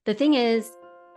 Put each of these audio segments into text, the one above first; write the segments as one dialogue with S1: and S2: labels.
S1: The thing is,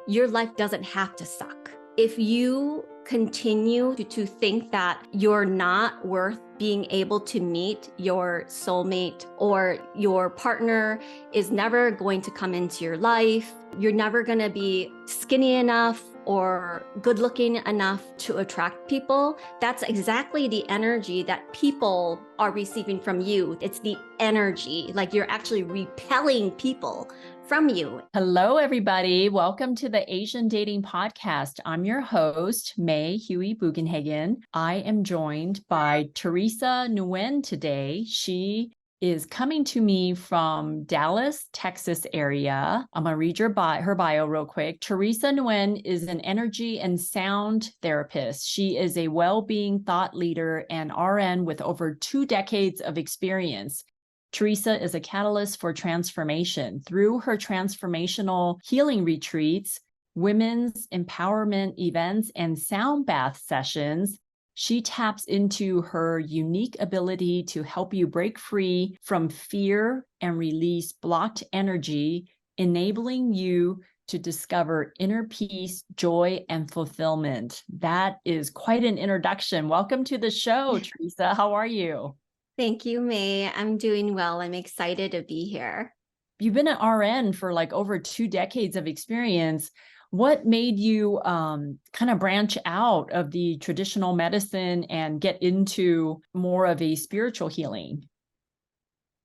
S1: your life doesn't have to suck. If you continue to think that you're not worth being able to meet your soulmate, or your partner is never going to come into your life, you're never going to be skinny enough or good looking enough to attract people, that's exactly the energy that people are receiving from you. It's the energy, like you're actually repelling people from you.
S2: Hello, everybody. Welcome to the Asian Dating Podcast. I'm your host, May Huey Bugenhagen. I am joined by Theresa Nguyen today. She is coming to me from Dallas, Texas area. I'm going to read her bio real quick. Theresa Nguyen is an energy and sound therapist. She is a well-being thought leader and RN with over 2 decades of experience. Teresa is a catalyst for transformation. Through her transformational healing retreats, women's empowerment events, and sound bath sessions, she taps into her unique ability to help you break free from fear and release blocked energy, enabling you to discover inner peace, joy, and fulfillment. That is quite an introduction. Welcome to the show, Teresa. How are you?
S1: Thank you, May. I'm doing well. I'm excited to be here.
S2: You've been an RN for like over 2 decades of experience. What made you kind of branch out of the traditional medicine and get into more of a spiritual healing?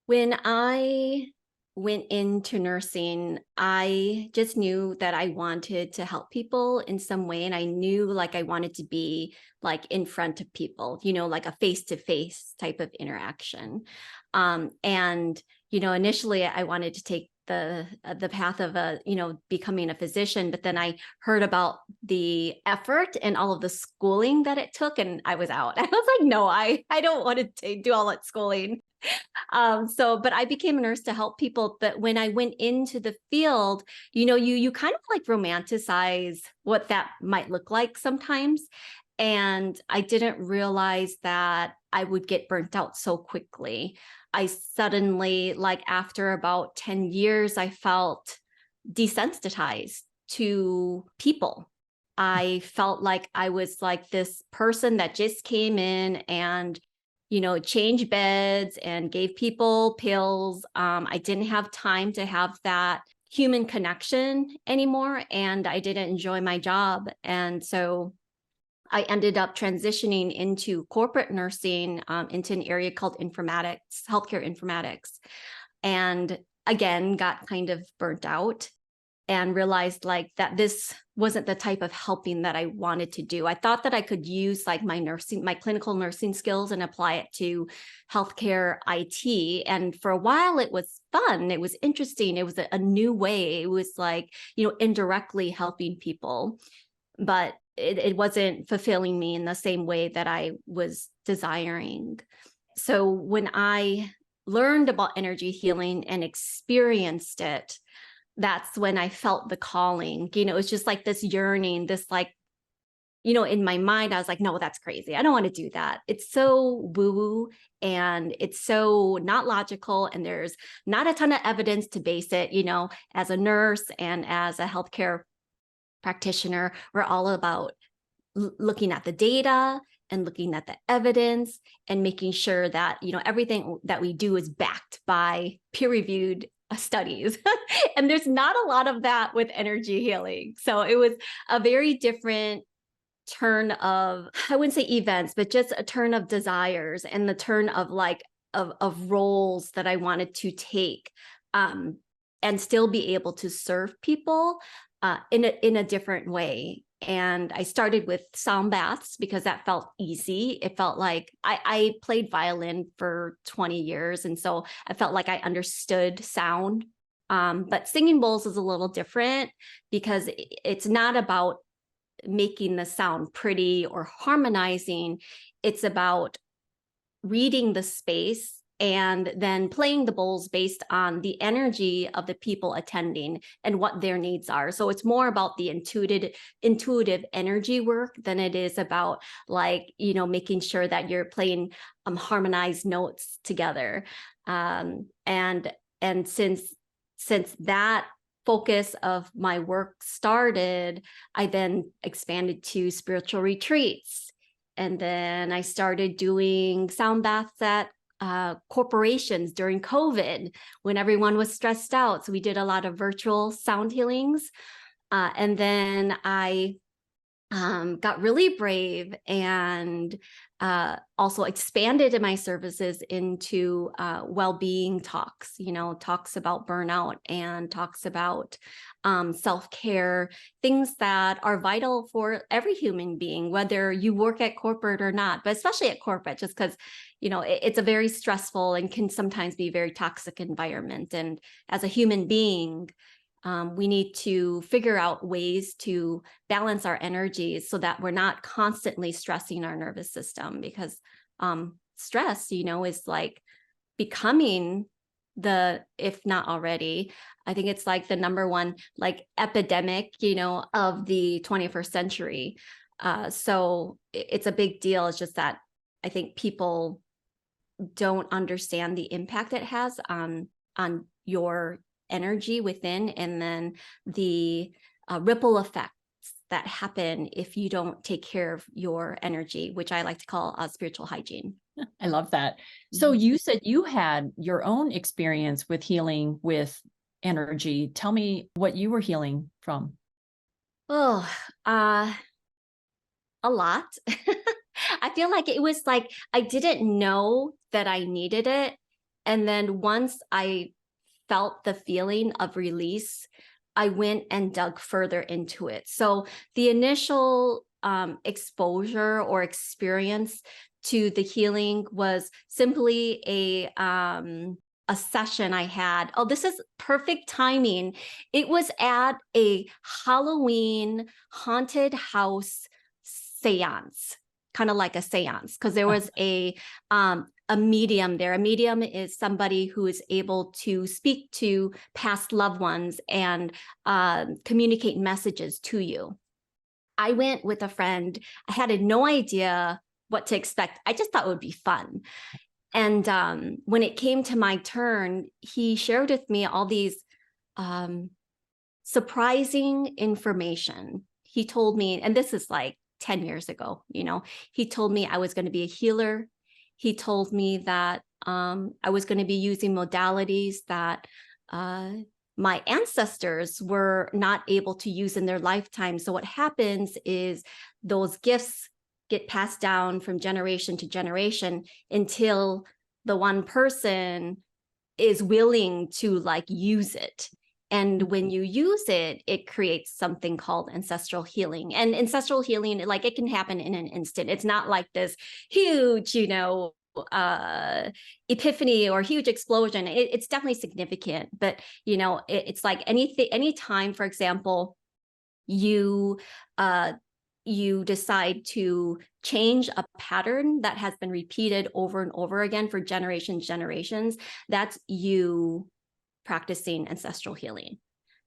S1: When I went into nursing, I just knew that I wanted to help people in some way. And I knew like I wanted to be like in front of people, like a face-to-face type of interaction. Initially I wanted to take the path of becoming a physician, but then I heard about the effort and all of the schooling that it took, and I was out. I was like, no, I don't want to do all that schooling. But I became a nurse to help people. But when I went into the field, you kind of like romanticize what that might look like sometimes. And I didn't realize that I would get burnt out so quickly. I suddenly, like after about 10 years, I felt desensitized to people. I felt like I was like this person that just came in and changed beds and gave people pills. I didn't have time to have that human connection anymore, and I didn't enjoy my job. And so I ended up transitioning into corporate nursing, into an area called informatics, healthcare informatics. And again, got kind of burnt out and realized like that this wasn't the type of helping that I wanted to do. I thought that I could use like my clinical nursing skills and apply it to healthcare IT. And for a while it was fun. It was interesting. It was a new way. It was like, indirectly helping people, but it wasn't fulfilling me in the same way that I was desiring. So when I learned about energy healing and experienced it, that's when I felt the calling. It's just like this yearning, this like, in my mind, I was like, no, that's crazy. I don't want to do that. It's so woo-woo and it's so not logical. And there's not a ton of evidence to base it, as a nurse and as a healthcare practitioner, we're all about looking at the data and looking at the evidence and making sure that, everything that we do is backed by peer-reviewed studies. And there's not a lot of that with energy healing. So it was a very different turn of, I wouldn't say events, but just a turn of desires and the turn of like, of roles that I wanted to take, and still be able to serve people in a different way. And I started with sound baths because that felt easy. It felt like I played violin for 20 years. And so I felt like I understood sound. But singing bowls is a little different because it's not about making the sound pretty or harmonizing. It's about reading the space and then playing the bowls based on the energy of the people attending and what their needs are. So it's more about the intuitive energy work than it is about like, making sure that you're playing harmonized notes together. And since that focus of my work started, I then expanded to spiritual retreats. And then I started doing sound baths at corporations during COVID when everyone was stressed out. So we did a lot of virtual sound healings. And then I got really brave and also expanded in my services into well-being talks, talks about burnout and talks about self-care, things that are vital for every human being, whether you work at corporate or not, but especially at corporate, just because, it's a very stressful and can sometimes be a very toxic environment. And as a human being, we need to figure out ways to balance our energies so that we're not constantly stressing our nervous system, because stress, is like becoming if not already, I think it's like the number one like epidemic, of the 21st century. So it's a big deal. It's just that I think people don't understand the impact it has on your energy within, and then the ripple effects that happen if you don't take care of your energy, which I like to call spiritual hygiene.
S2: I love that. So you said you had your own experience with healing with energy. Tell me what you were healing from.
S1: Oh, a lot. I feel like it was like I didn't know that I needed it. And then once I felt the feeling of release, I went and dug further into it. So the initial exposure or experience to the healing was simply a session I had. Oh, this is perfect timing. It was at a Halloween haunted house seance, kind of like a seance, because there was a medium there. A medium is somebody who is able to speak to past loved ones and communicate messages to you. I went with a friend. I had no idea what to expect. I just thought it would be fun. And when it came to my turn, he shared with me all these surprising information. He told me, and this is like 10 years ago, he told me I was going to be a healer. He told me that I was going to be using modalities that my ancestors were not able to use in their lifetime. So what happens is those gifts get passed down from generation to generation until the one person is willing to like use it. And when you use it, it creates something called ancestral healing. And ancestral healing, like it can happen in an instant. It's not like this huge, epiphany or huge explosion. It's definitely significant, but it's like any time, for example, you decide to change a pattern that has been repeated over and over again for generations, that's you practicing ancestral healing,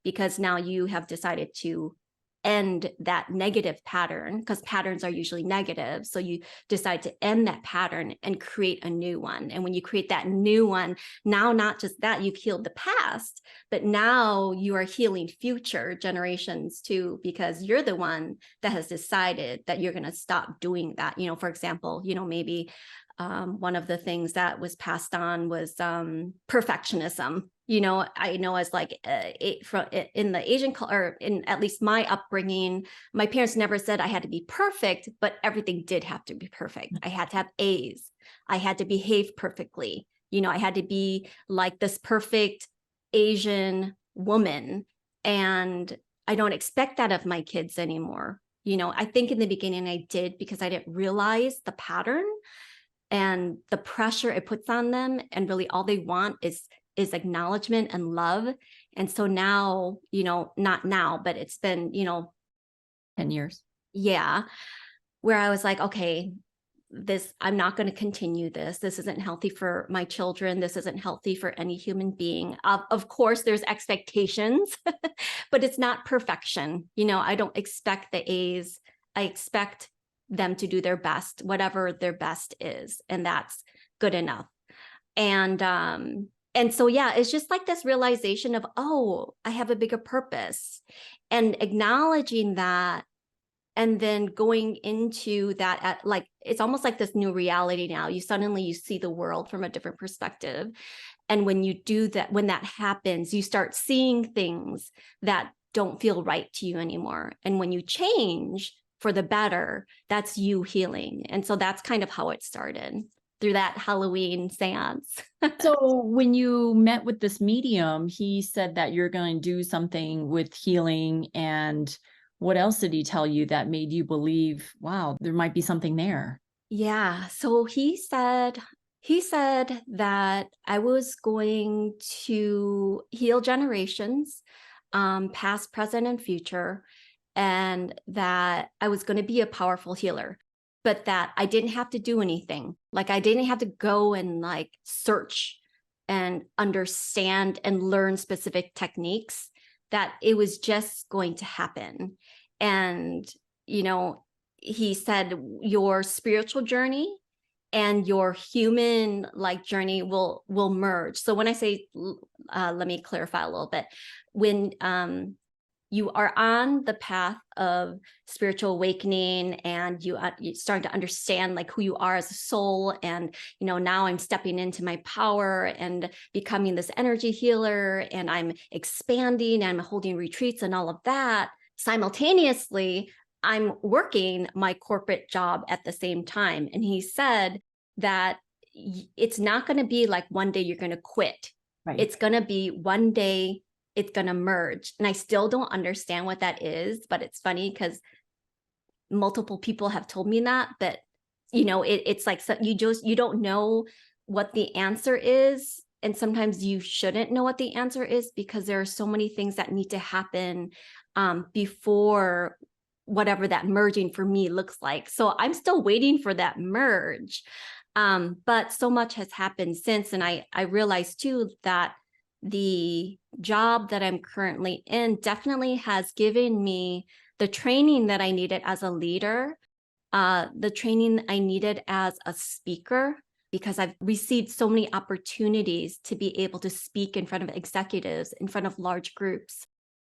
S1: because now you have decided to end that negative pattern, because patterns are usually negative. So you decide to end that pattern and create a new one. And when you create that new one, now not just that you've healed the past, but now you are healing future generations too, because you're the one that has decided that you're going to stop doing that. For example, maybe one of the things that was passed on was perfectionism. I know as like in the Asian or in at least my upbringing, my parents never said I had to be perfect, but everything did have to be perfect. I had to have A's. I had to behave perfectly. I had to be like this perfect Asian woman. And I don't expect that of my kids anymore. I think in the beginning I did, because I didn't realize the pattern and the pressure it puts on them. And really all they want is acknowledgement and love. And so now, not now, but it's been,
S2: 10 years.
S1: Yeah. Where I was like, okay, I'm not going to continue this. This isn't healthy for my children. This isn't healthy for any human being. Of course, there's expectations, but it's not perfection. I don't expect the A's. I expect them to do their best, whatever their best is. And that's good enough. And And so, yeah, it's just like this realization of, oh, I have a bigger purpose, and acknowledging that, and then going into that at, like, it's almost like this new reality now. You see the world from a different perspective. And when you do that, when that happens, you start seeing things that don't feel right to you anymore. And when you change for the better, that's you healing. And so that's kind of how it started, through that Halloween seance.
S2: So when you met with this medium, he said that you're going to do something with healing. And what else did he tell you that made you believe, wow, there might be something there?
S1: Yeah. So he said that I was going to heal generations, past, present, and future, and that I was going to be a powerful healer, but that I didn't have to do anything. Like, I didn't have to go and like search and understand and learn specific techniques, that it was just going to happen. And, you know, he said your spiritual journey and your human like journey will merge. So when I say, let me clarify a little bit. When you are on the path of spiritual awakening, and you start to understand like who you are as a soul, and now I'm stepping into my power and becoming this energy healer, and I'm expanding, and I'm holding retreats and all of that. Simultaneously, I'm working my corporate job at the same time. And he said that it's not going to be like one day you're going to quit.
S2: Right.
S1: It's going to be one day it's going to merge. And I still don't understand what that is, but it's funny because multiple people have told me that, but it's like, so you don't know what the answer is. And sometimes you shouldn't know what the answer is, because there are so many things that need to happen before whatever that merging for me looks like. So I'm still waiting for that merge. But so much has happened since. And I realized too that the job that I'm currently in definitely has given me the training that I needed as a leader, the training I needed as a speaker, because I've received so many opportunities to be able to speak in front of executives, in front of large groups,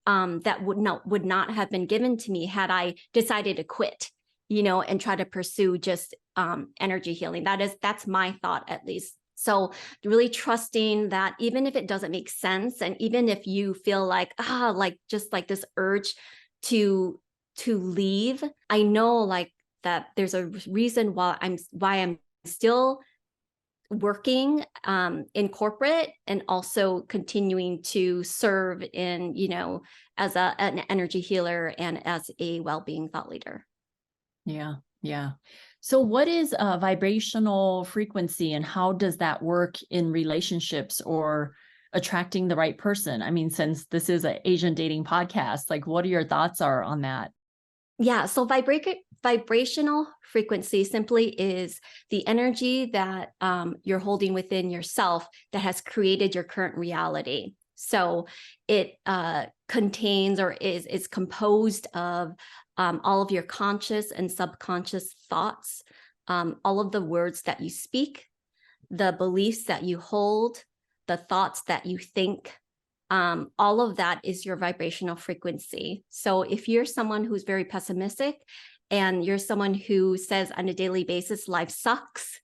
S1: that would not have been given to me had I decided to quit, and try to pursue just energy healing. That's my thought, at least. So really trusting that even if it doesn't make sense, and even if you feel like, just like this urge to leave, I know like that there's a reason why I'm still working in corporate, and also continuing to serve in, as an energy healer and as a well-being thought leader.
S2: Yeah. Yeah. So what is a vibrational frequency, and how does that work in relationships or attracting the right person? I mean, since this is an Asian dating podcast, like what are your thoughts are on that?
S1: Yeah, so vibrational frequency simply is the energy that you're holding within yourself that has created your current reality. So it contains, or is composed of, all of your conscious and subconscious thoughts, all of the words that you speak, the beliefs that you hold, the thoughts that you think. All of that is your vibrational frequency. So if you're someone who's very pessimistic, and you're someone who says on a daily basis, life sucks,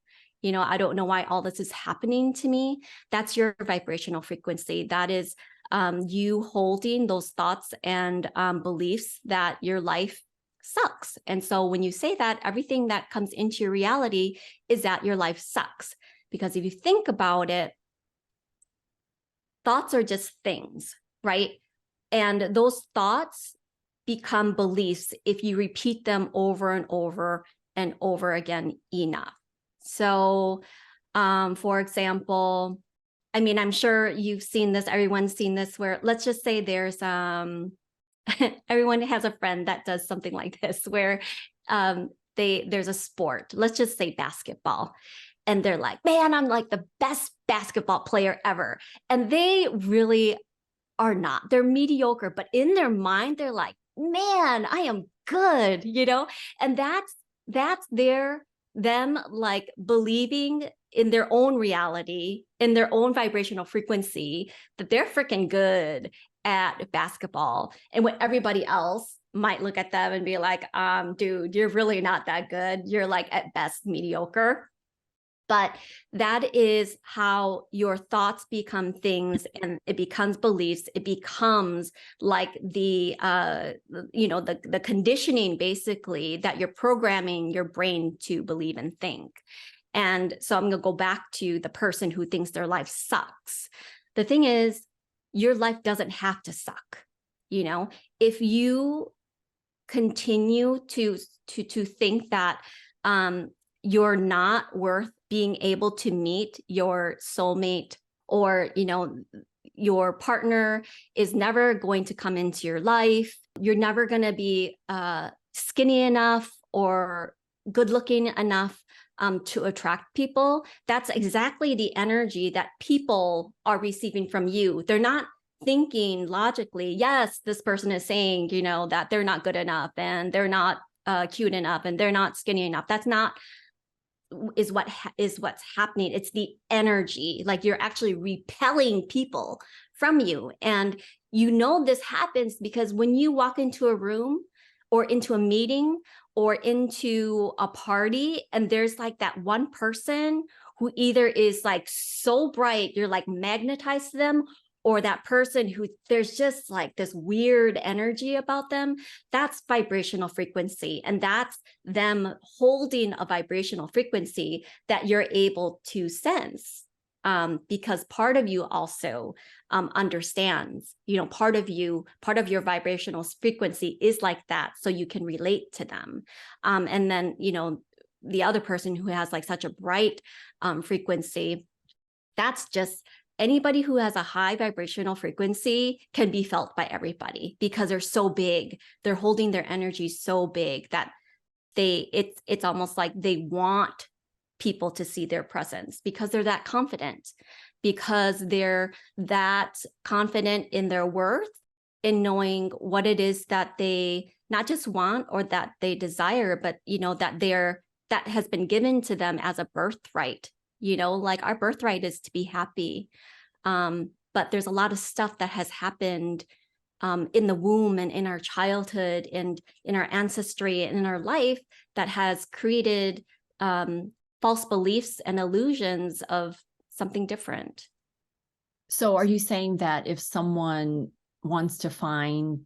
S1: I don't know why all this is happening to me, that's your vibrational frequency. That is you holding those thoughts and beliefs that your life sucks. And so when you say that, everything that comes into your reality is that your life sucks. Because if you think about it, thoughts are just things, right? And those thoughts become beliefs if you repeat them over and over and over again enough. So, for example, I mean, I'm sure you've seen this, everyone's seen this, where let's just say there's, everyone has a friend that does something like this, where there's a sport, let's just say basketball. And they're like, man, I'm like the best basketball player ever. And they really are not. They're mediocre, but in their mind, they're like, man, I am good, And that's them like believing in their own reality, in their own vibrational frequency, that they're freaking good at basketball. And when everybody else might look at them and be like, dude, you're really not that good. You're like at best mediocre. But that is how your thoughts become things, and it becomes beliefs. It becomes like the conditioning, basically, that you're programming your brain to believe and think. And so I'm going to go back to the person who thinks their life sucks. The thing is, your life doesn't have to suck. If you continue to think that you're not worth being able to meet your soulmate, or your partner is never going to come into your life, you're never going to be skinny enough or good looking enough to attract people, that's exactly the energy that people are receiving from you. They're not thinking logically, yes, this person is saying, that they're not good enough, and they're not cute enough, and they're not skinny enough. That's not what's happening. It's the energy. Like, you're actually repelling people from you. And this happens because when you walk into a room or into a meeting or into a party, and there's like that one person who either is like so bright, you're like magnetized to them, or that person who there's just like this weird energy about them, that's vibrational frequency. And that's them holding a vibrational frequency that you're able to sense, because part of you also understands, part of your vibrational frequency is like that, so you can relate to them. And then, the other person who has like such a bright frequency, that's just anybody who has a high vibrational frequency can be felt by everybody, because they're so big. They're holding their energy so big that it's almost like they want people to see their presence, because they're that confident, because they're that confident in their worth, in knowing what it is that they not just want or that they desire, but that has been given to them as a birthright. Like, our birthright is to be happy. But there's a lot of stuff that has happened in the womb and in our childhood and in our ancestry and in our life that has created false beliefs and illusions of something different.
S2: So are you saying that if someone wants to find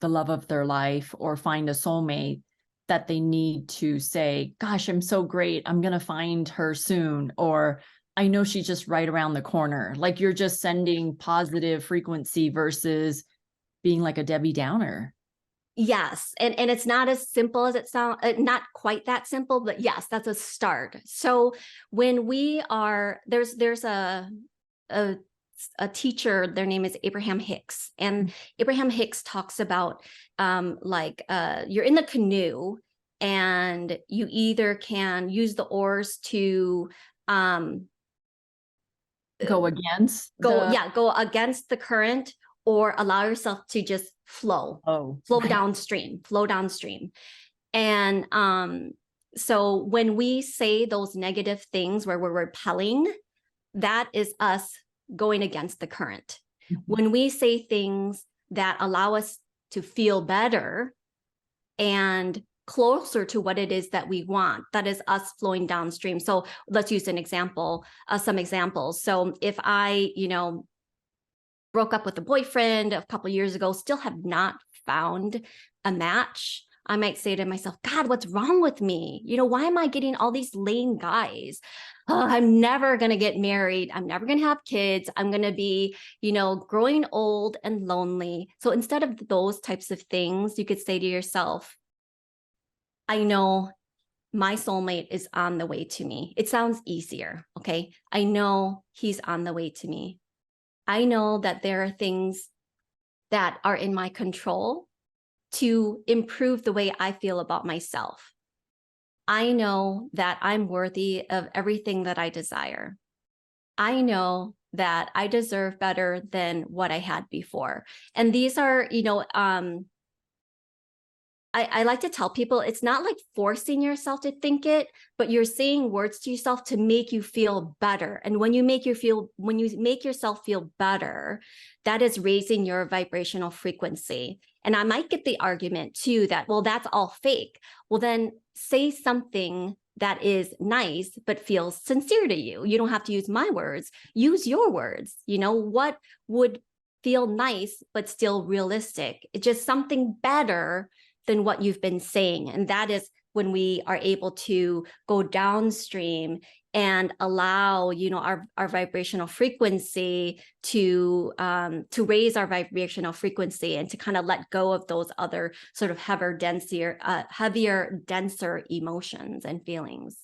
S2: the love of their life or find a soulmate, that they need to say, gosh, I'm so great, I'm going to find her soon, or I know she's just right around the corner? Like, you're just sending positive frequency versus being like a Debbie Downer.
S1: Yes. And it's not as simple as it sounds, not quite that simple, but yes, that's a start. So when we are, there's a teacher, their name is Abraham Hicks. And Abraham Hicks talks about you're in the canoe, and you either can use the oars to
S2: go against
S1: the current, or allow yourself to just flow downstream. And so when we say those negative things where we're repelling, that is us going against the current. Mm-hmm. When we say things that allow us to feel better and closer to what it is that we want, that is us flowing downstream. So let's use some examples. So if I, broke up with a boyfriend a couple of years ago, still have not found a match, I might say to myself, God, what's wrong with me? Why am I getting all these lame guys? I'm never going to get married. I'm never going to have kids. I'm going to be, growing old and lonely. So instead of those types of things, you could say to yourself, I know my soulmate is on the way to me. It sounds easier. Okay. I know he's on the way to me. I know that there are things that are in my control to improve the way I feel about myself. I know that I'm worthy of everything that I desire. I know that I deserve better than what I had before. And these are, I like to tell people it's not like forcing yourself to think it, but you're saying words to yourself to make you feel better. And when you make yourself feel better, that is raising your vibrational frequency. And I might get the argument too that, well, that's all fake. Well, then say something that is nice, but feels sincere to you. You don't have to use my words, use your words. What would feel nice, but still realistic? It's just something better than what you've been saying. And that is when we are able to go downstream and allow, our vibrational frequency to raise our vibrational frequency and to kind of let go of those other sort of heavier, denser emotions and feelings.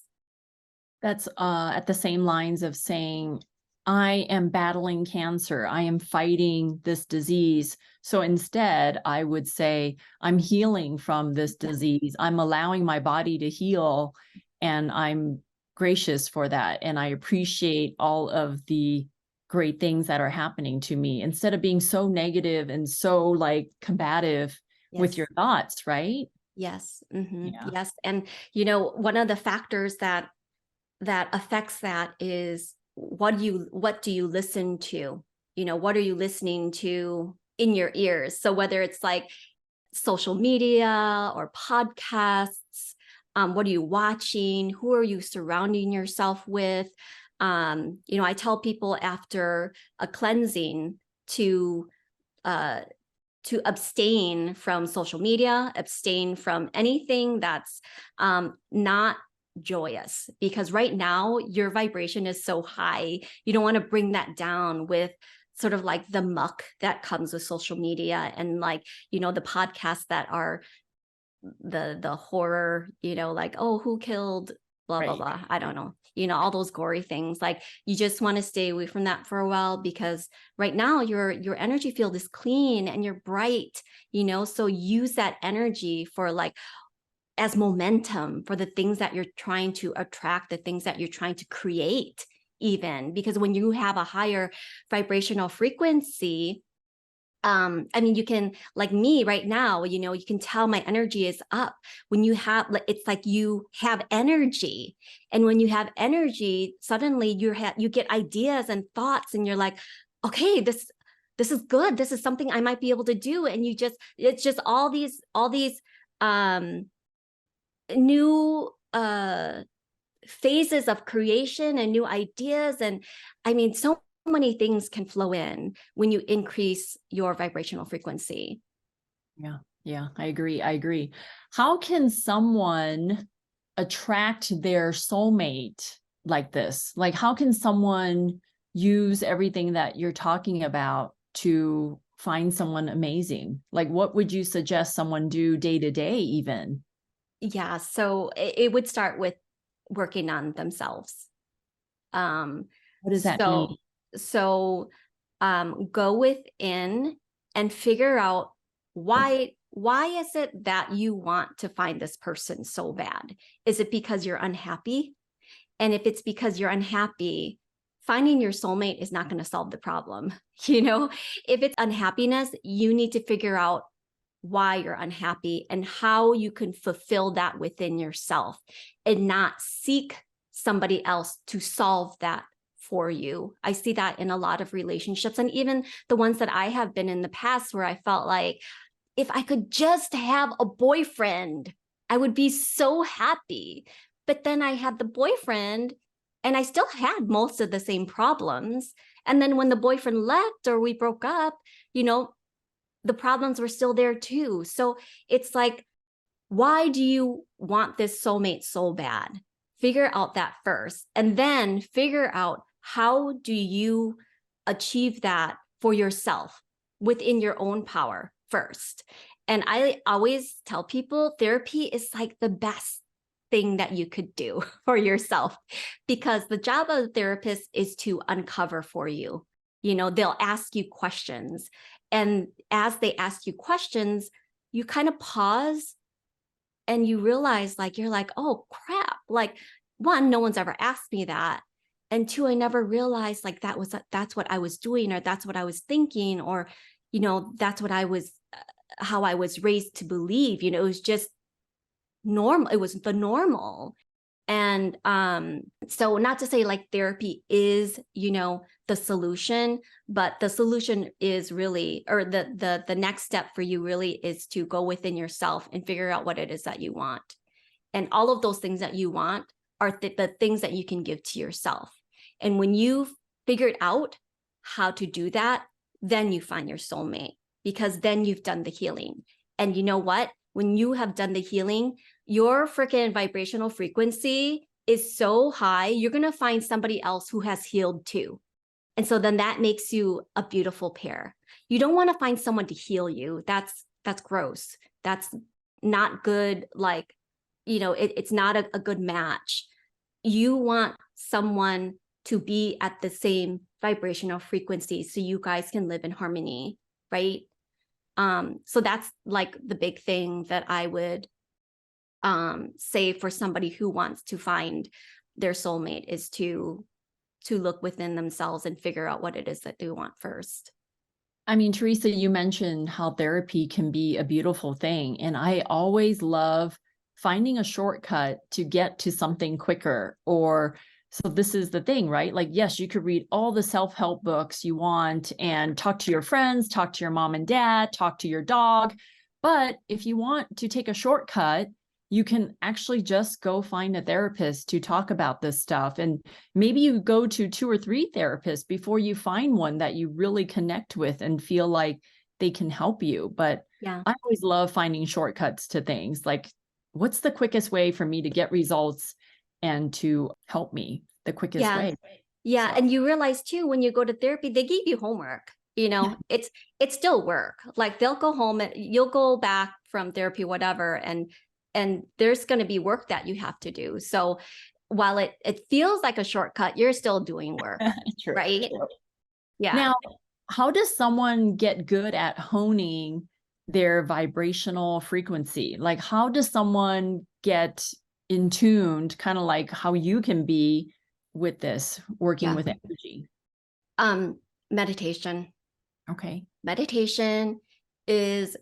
S2: That's at the same lines of saying, I am battling cancer. I am fighting this disease. So instead, I would say, I'm healing from this disease. I'm allowing my body to heal, and I'm gracious for that. And I appreciate all of the great things that are happening to me, instead of being so negative and so like combative with your thoughts, right?
S1: Yes. Yes. And, one of the factors that affects that is what do you listen to? What are you listening to in your ears? So whether it's like social media or podcasts, what are you watching? Who are you surrounding yourself with? I tell people after a cleansing to abstain from social media, abstain from anything that's not joyous, because right now your vibration is so high. You don't want to bring that down with sort of like the muck that comes with social media and like, the podcasts that are the horror, like, oh, who killed blah, blah, blah. I don't know, all those gory things. Like, you just want to stay away from that for a while, because right now your energy field is clean and you're bright, so use that energy for like, as momentum for the things that you're trying to attract, the things that you're trying to create, even because when you have a higher vibrational frequency, you can, like me right now, you can tell my energy is up. When you have, it's like you have energy, and when you have energy, suddenly you get ideas and thoughts, and you're like, okay, this is good. This is something I might be able to do. And it's just all these new phases of creation and new ideas. And so many things can flow in when you increase your vibrational frequency.
S2: Yeah, I agree. How can someone attract their soulmate like this? Like, how can someone use everything that you're talking about to find someone amazing? Like, what would you suggest someone do day to day even?
S1: Yeah, so it would start with working on themselves.
S2: What does that mean?
S1: So go within and figure out why is it that you want to find this person so bad? Is it because you're unhappy? And if it's because you're unhappy, finding your soulmate is not going to solve the problem. If it's unhappiness, you need to figure out why you're unhappy and how you can fulfill that within yourself, and not seek somebody else to solve that for you. I see that in a lot of relationships, and even the ones that I have been in the past, where I felt like, if I could just have a boyfriend, I would be so happy. But then I had the boyfriend and I still had most of the same problems. And then when the boyfriend left or we broke up, the problems were still there too. So it's like, why do you want this soulmate so bad? Figure out that first, and then figure out, how do you achieve that for yourself within your own power first. And I always tell people, therapy is like the best thing that you could do for yourself, because the job of the therapist is to uncover for you. They'll ask you questions. And as they ask you questions, you kind of pause and you realize, like, you're like, oh crap. Like, one, no one's ever asked me that. And two, I never realized like that's what I was doing, or that's what I was thinking, or, that's what I was how I was raised to believe. It was just normal. It was the normal. And so not to say like therapy is, the solution, but the solution is really, or the next step for you really is to go within yourself and figure out what it is that you want. And all of those things that you want are the things that you can give to yourself. And when you've figured out how to do that, then you find your soulmate, because then you've done the healing. And you know what? When you have done the healing, your freaking vibrational frequency is so high, you're going to find somebody else who has healed too. And so then that makes you a beautiful pair. You don't want to find someone to heal you. That's gross. That's not good. Like, it's not a good match. You want someone to be at the same vibrational frequency so you guys can live in harmony, right? So that's like the big thing that I would say for somebody who wants to find their soulmate, is to look within themselves and figure out what it is that they want first.
S2: I mean, Teresa, you mentioned how therapy can be a beautiful thing. And I always love finding a shortcut to get to something quicker. So this is the thing, right? Like, yes, you could read all the self-help books you want and talk to your friends, talk to your mom and dad, talk to your dog. But if you want to take a shortcut, you can actually just go find a therapist to talk about this stuff. And maybe you go to 2 or 3 therapists before you find one that you really connect with and feel like they can help you. But
S1: yeah,
S2: I always love finding shortcuts to things. Like, what's the quickest way for me to get results and to help me the quickest way?
S1: Yeah.
S2: So.
S1: And you realize too, when you go to therapy, they give you homework. It's still work. Like they'll go home and you'll go back from therapy, whatever, and there's going to be work that you have to do. So while it feels like a shortcut, you're still doing work.
S2: True,
S1: right?
S2: true.
S1: Yeah.
S2: Now, how does someone get good at honing their vibrational frequency? Like, how does someone get in tuned, kind of like how you can be with this, working with energy?
S1: Meditation.
S2: Okay.
S1: Meditation is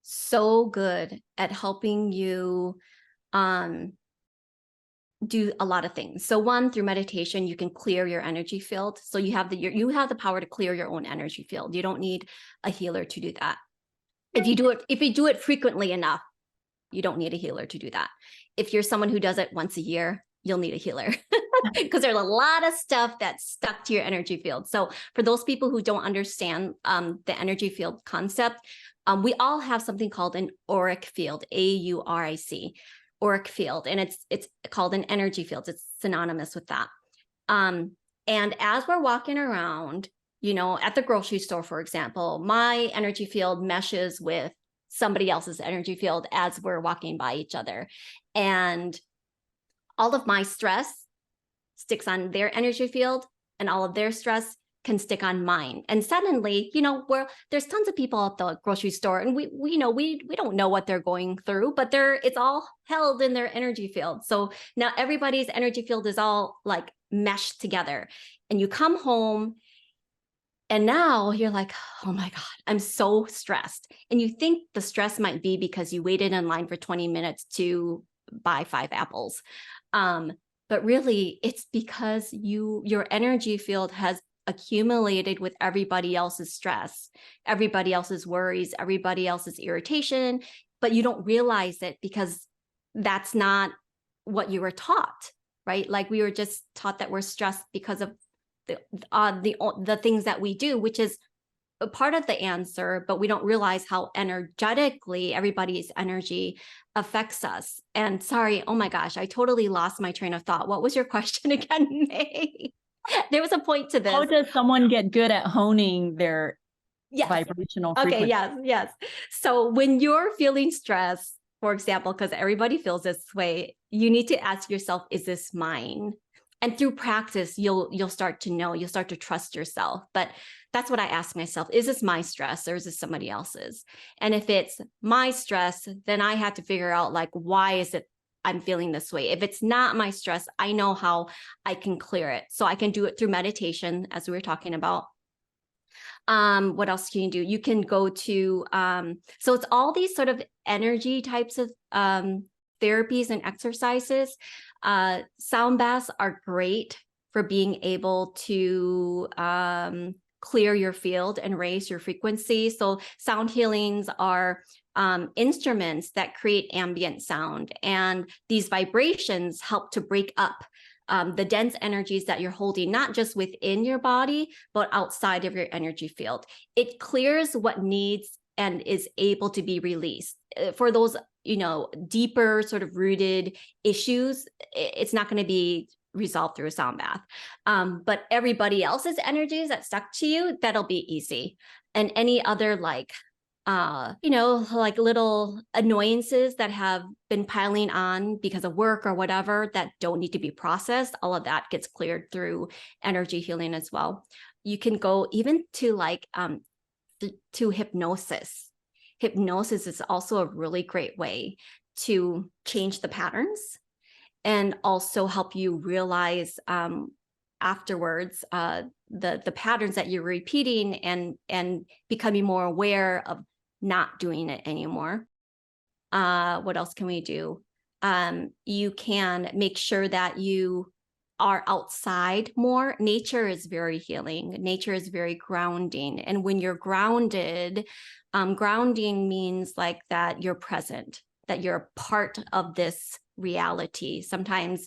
S1: so good at helping you do a lot of things. So one, through meditation, you can clear your energy field. So you have the power to clear your own energy field. You don't need a healer to do that. If you do it frequently enough, you don't need a healer to do that. If you're someone who does it once a year, you'll need a healer because there's a lot of stuff that's stuck to your energy field. So for those people who don't understand the energy field concept, we all have something called an auric field, AURIC, auric field, and it's called an energy field. It's synonymous with that. And as we're walking around, at the grocery store, for example, my energy field meshes with somebody else's energy field as we're walking by each other. And all of my stress sticks on their energy field, and all of their stress can stick on mine. And suddenly, where there's tons of people at the grocery store, and we don't know what they're going through, but it's all held in their energy field. So now everybody's energy field is all like meshed together. And you come home, and now you're like, oh my God, I'm so stressed. And you think the stress might be because you waited in line for 20 minutes to buy 5 apples. But really, it's because your energy field has accumulated with everybody else's stress, everybody else's worries, everybody else's irritation, but you don't realize it because that's not what you were taught, right? Like we were just taught that we're stressed because of the things that we do, which is a part of the answer, but we don't realize how energetically everybody's energy affects us. And sorry, oh my gosh, I totally lost my train of thought. What was your question again, May? There was a point to this.
S2: How does someone get good at honing their vibrational frequency?
S1: Okay, yes. So when you're feeling stressed, for example, because everybody feels this way, you need to ask yourself, is this mine? And through practice, you'll start to know, you'll start to trust yourself. But that's what I ask myself, is this my stress or is this somebody else's? And if it's my stress, then I have to figure out like, why is it I'm feeling this way? If it's not my stress, I know how I can clear it. So I can do it through meditation, as we were talking about. What else can you do? You can go to, so it's all these sort of energy types of therapies and exercises. Sound baths are great for being able to clear your field and raise your frequency. So sound healings are instruments that create ambient sound, and these vibrations help to break up the dense energies that you're holding, not just within your body, but outside of your energy field. It clears what needs and is able to be released. For those, deeper sort of rooted issues, it's not going to be resolved through a sound bath. But everybody else's energies that stuck to you, that'll be easy. And any other like little annoyances that have been piling on because of work or whatever that don't need to be processed, all of that gets cleared through energy healing as well. You can go even to to hypnosis. Hypnosis is also a really great way to change the patterns and also help you realize afterwards the patterns that you're repeating and becoming more aware of not doing it anymore. What else can we do? You can make sure that you are outside more. Nature is very healing. Nature is very grounding. And when you're grounded, grounding means like that you're present, that you're a part of this reality. Sometimes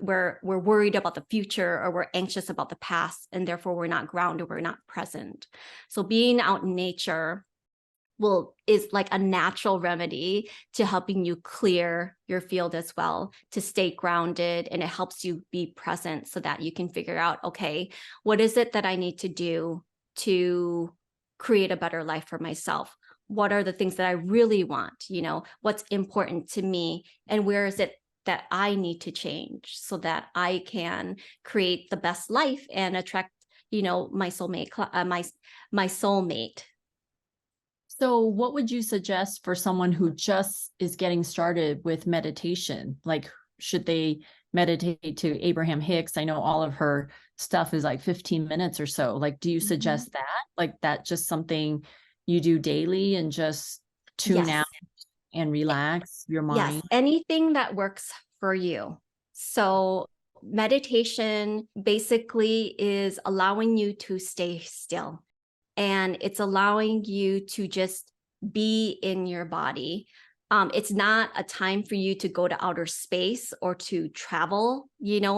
S1: we're worried about the future, or we're anxious about the past, and therefore we're not grounded, we're not present. So being out in nature is like a natural remedy to helping you clear your field as well, to stay grounded, and it helps you be present so that you can figure out, okay, what is it that I need to do to create a better life for myself? What are the things that I really want? What's important to me, and where is it that I need to change so that I can create the best life and attract, my soulmate, my soulmate.
S2: So what would you suggest for someone who just is getting started with meditation? Like, should they meditate to Abraham Hicks? I know all of her stuff is like 15 minutes or so. Like, do you suggest that? Like, that just something you do daily and just tune out and relax your mind?
S1: Yes, anything that works for you. So meditation basically is allowing you to stay still, and it's allowing you to just be in your body. It's not a time for you to go to outer space or to travel,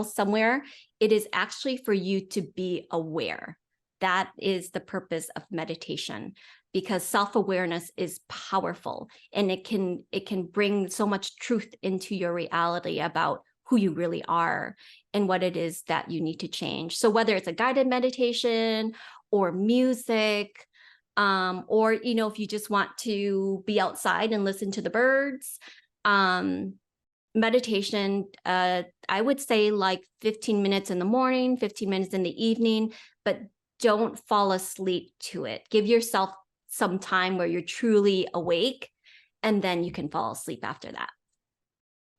S1: somewhere. It is actually for you to be aware. That is the purpose of meditation, because self-awareness is powerful, and it can bring so much truth into your reality about who you really are and what it is that you need to change. So whether it's a guided meditation or music, or if you just want to be outside and listen to the birds, meditation, I would say like 15 minutes in the morning, 15 minutes in the evening, but don't fall asleep to it. Give yourself some time where you're truly awake, and then you can fall asleep after that.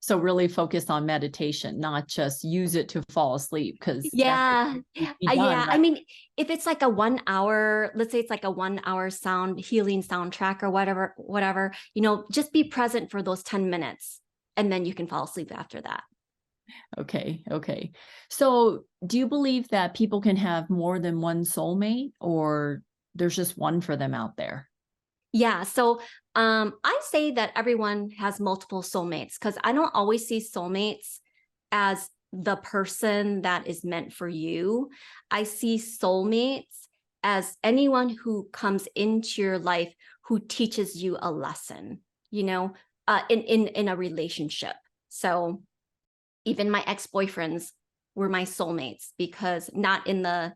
S2: So really focus on meditation, not just use it to fall asleep. Because
S1: yeah,
S2: right?
S1: I mean, if it's like a 1 hour, let's say it's like a 1 hour sound healing soundtrack or whatever, just be present for those 10 minutes, and then you can fall asleep after that.
S2: Okay. So do you believe that people can have more than one soulmate, or there's just one for them out there?
S1: Yeah. So I say that everyone has multiple soulmates, because I don't always see soulmates as the person that is meant for you. I see soulmates as anyone who comes into your life who teaches you a lesson, in a relationship. So even my ex-boyfriends were my soulmates, because not in the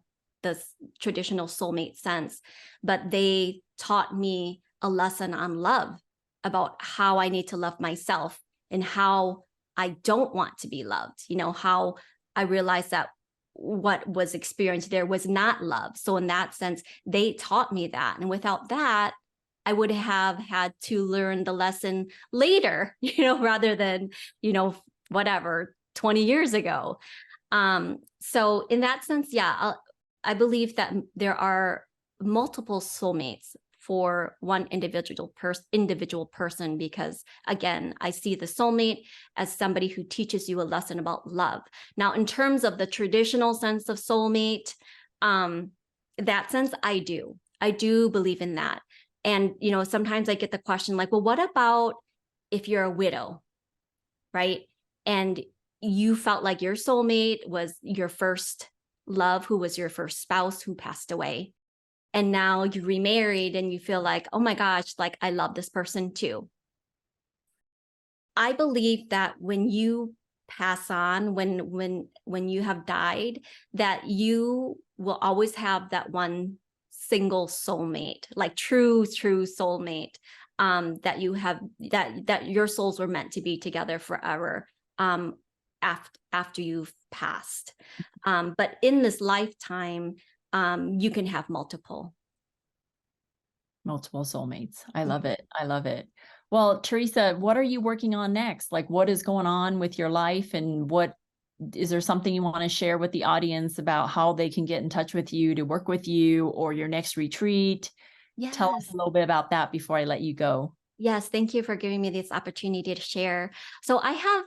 S1: traditional soulmate sense, but they taught me a lesson on love, about how I need to love myself and how I don't want to be loved. How I realized that what was experienced there was not love. So in that sense, they taught me that. And without that, I would have had to learn the lesson later, rather than, whatever, 20 years ago. So in that sense, yeah, I believe that there are multiple soulmates for one individual person, because again, I see the soulmate as somebody who teaches you a lesson about love. Now, in terms of the traditional sense of soulmate, that sense, I do believe in that. And, you know, sometimes I get the question like, well, what about if you're a widow, right? And you felt like your soulmate was your first love, who was your first spouse who passed away. And now you remarried and you feel like, oh my gosh, like I love this person too. I believe that when you pass on, when you have died, that you will always have that one single soulmate, like true soulmate, that you have, that your souls were meant to be together forever, after you've passed. But in this lifetime, you can have multiple
S2: soulmates. I love it. I love it. Well, Teresa, what are you working on next? Like, what is going on with your life, and is there something you want to share with the audience about how they can get in touch with you to work with you, or your next retreat?
S1: Yes.
S2: Tell us a little bit about that before I let you go.
S1: Yes, thank you for giving me this opportunity to share. So I have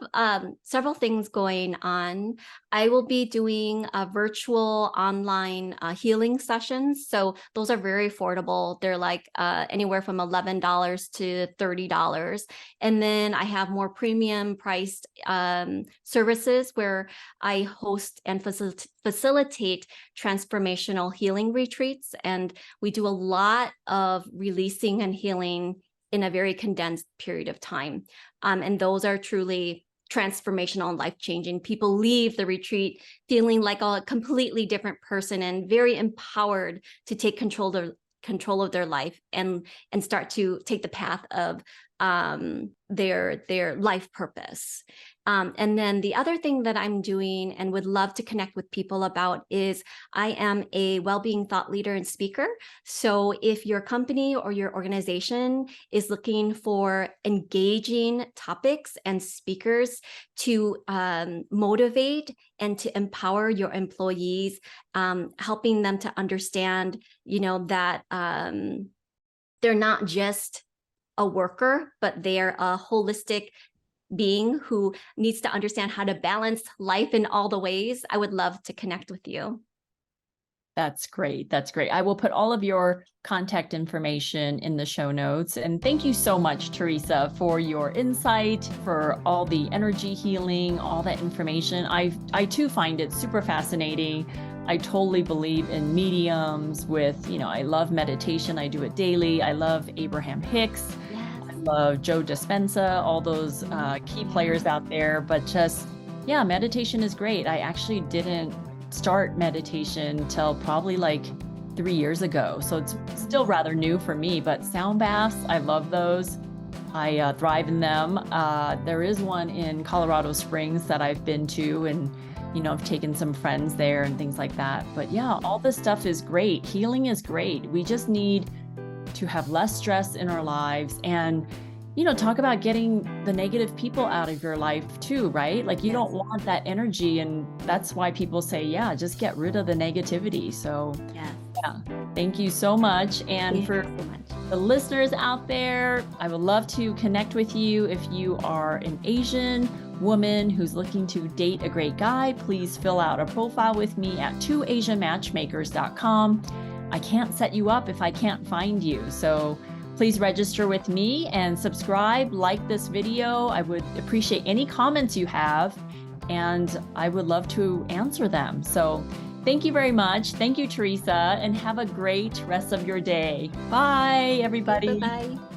S1: several things going on. I will be doing a virtual online healing sessions. So those are very affordable. They're like anywhere from $11 to $30. And then I have more premium priced services where I host and facilitate transformational healing retreats. And we do a lot of releasing and healing in a very condensed period of time. And those are truly transformational and life-changing. People leave the retreat feeling like a completely different person and very empowered to take control of their life and start to take the path of their life purpose. And then the other thing that I'm doing and would love to connect with people about is I am a well-being thought leader and speaker. So if your company or your organization is looking for engaging topics and speakers to motivate and to empower your employees, helping them to understand, you know, that they're not just a worker, but they're a holistic being who needs to understand how to balance life in all the ways, I would love to connect with you.
S2: That's great. That's great. I will put all of your contact information in the show notes. And thank you so much, Teresa, for your insight, for all the energy healing, all that information. I too find it super fascinating. I totally believe in mediums with, you know, I love meditation. I do it daily. I love Abraham Hicks. Love Joe Dispenza, all those key players out there, but just, yeah, meditation is great. I actually didn't start meditation till probably like 3 years ago. So it's still rather new for me, but sound baths, I love those. I thrive in them. There is one in Colorado Springs that I've been to, and, you know, I've taken some friends there and things like that. But yeah, all this stuff is great. Healing is great. We just need to have less stress in our lives, and, you know, talk about getting the negative people out of your life too, right? Like you don't want that energy, and that's why people say, yeah, just get rid of the negativity. So yeah, thank you so much. And for the listeners out there, I would love to connect with you. If you are an Asian woman who's looking to date a great guy, please fill out a profile with me at 2asianmatchmakers.com. I can't set you up if I can't find you. So please register with me and subscribe, like this video. I would appreciate any comments you have, and I would love to answer them. So thank you very much. Thank you, Teresa, and have a great rest of your day. Bye, everybody.
S1: Bye-bye.